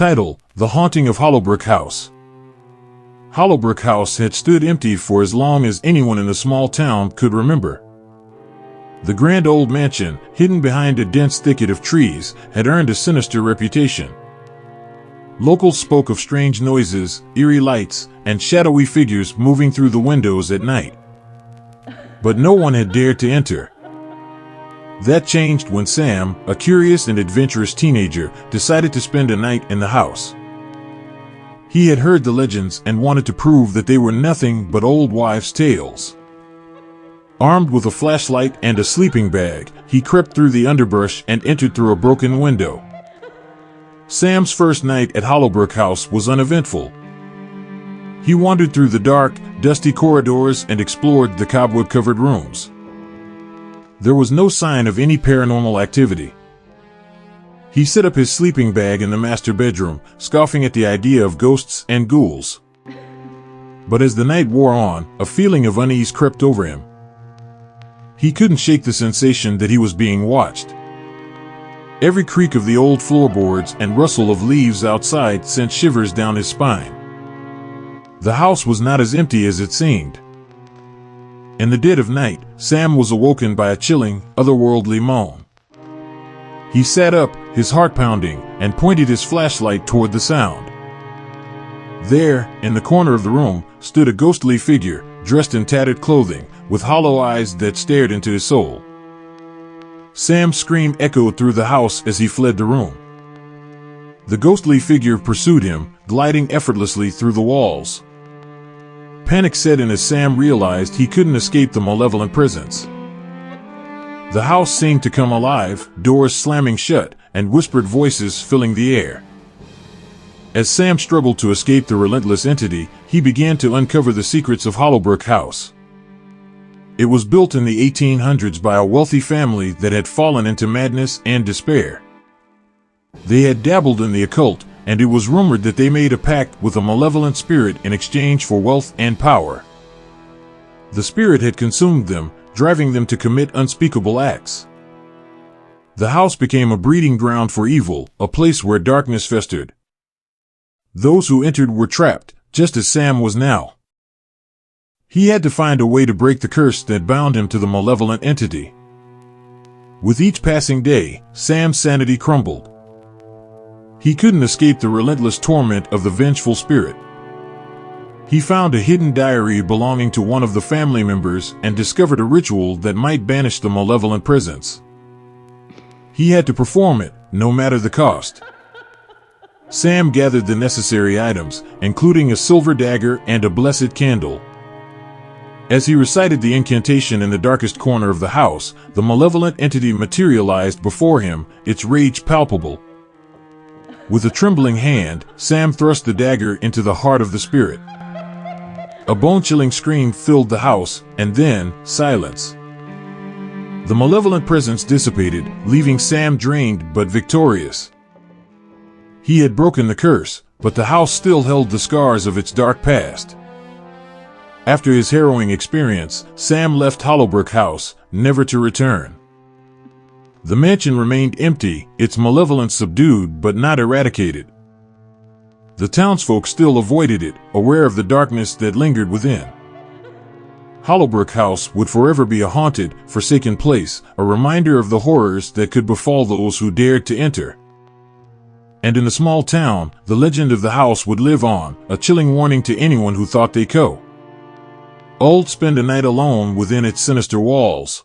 Title: The Haunting of Hollowbrook House. Hollowbrook House had stood empty for as long as anyone in the small town could remember. The grand old mansion, hidden behind a dense thicket of trees, had earned a sinister reputation. Locals spoke of strange noises, eerie lights, and shadowy figures moving through the windows at night. But no one had dared to enter. That changed when Sam, a curious and adventurous teenager, decided to spend a night in the house. He had heard the legends and wanted to prove that they were nothing but old wives' tales. Armed with a flashlight and a sleeping bag, he crept through the underbrush and entered through a broken window. Sam's first night at Hollowbrook House was uneventful. He wandered through the dark, dusty corridors and explored the cobweb-covered rooms. There was no sign of any paranormal activity. He set up his sleeping bag in the master bedroom, scoffing at the idea of ghosts and ghouls. But as the night wore on, a feeling of unease crept over him. He couldn't shake the sensation that he was being watched. Every creak of the old floorboards and rustle of leaves outside sent shivers down his spine. The house was not as empty as it seemed. In the dead of night, Sam was awoken by a chilling, otherworldly moan. He sat up, his heart pounding, and pointed his flashlight toward the sound. There, in the corner of the room, stood a ghostly figure, dressed in tattered clothing, with hollow eyes that stared into his soul. Sam's scream echoed through the house as he fled the room. The ghostly figure pursued him, gliding effortlessly through the walls. Panic set in as Sam realized he couldn't escape the malevolent presence. The house seemed to come alive, doors slamming shut, and whispered voices filling the air. As Sam struggled to escape the relentless entity, he began to uncover the secrets of Hollowbrook House. It was built in the 1800s by a wealthy family that had fallen into madness and despair. They had dabbled in the occult, and it was rumored that they made a pact with a malevolent spirit in exchange for wealth and power. The spirit had consumed them, driving them to commit unspeakable acts. The house became a breeding ground for evil, a place where darkness festered. Those who entered were trapped, just as Sam was now. He had to find a way to break the curse that bound him to the malevolent entity. With each passing day, Sam's sanity crumbled. He couldn't escape the relentless torment of the vengeful spirit. He found a hidden diary belonging to one of the family members and discovered a ritual that might banish the malevolent presence. He had to perform it, no matter the cost. Sam gathered the necessary items, including a silver dagger and a blessed candle. As he recited the incantation in the darkest corner of the house, the malevolent entity materialized before him, its rage palpable. With a trembling hand, Sam thrust the dagger into the heart of the spirit. A bone-chilling scream filled the house, and then, silence. The malevolent presence dissipated, leaving Sam drained but victorious. He had broken the curse, but the house still held the scars of its dark past. After his harrowing experience, Sam left Hollowbrook House, never to return. The mansion remained empty, its malevolence subdued but not eradicated. The townsfolk still avoided it, aware of the darkness that lingered within. Hollowbrook House would forever be a haunted, forsaken place, a reminder of the horrors that could befall those who dared to enter. And in the small town, the legend of the house would live on, a chilling warning to anyone who thought they could spend a night alone within its sinister walls.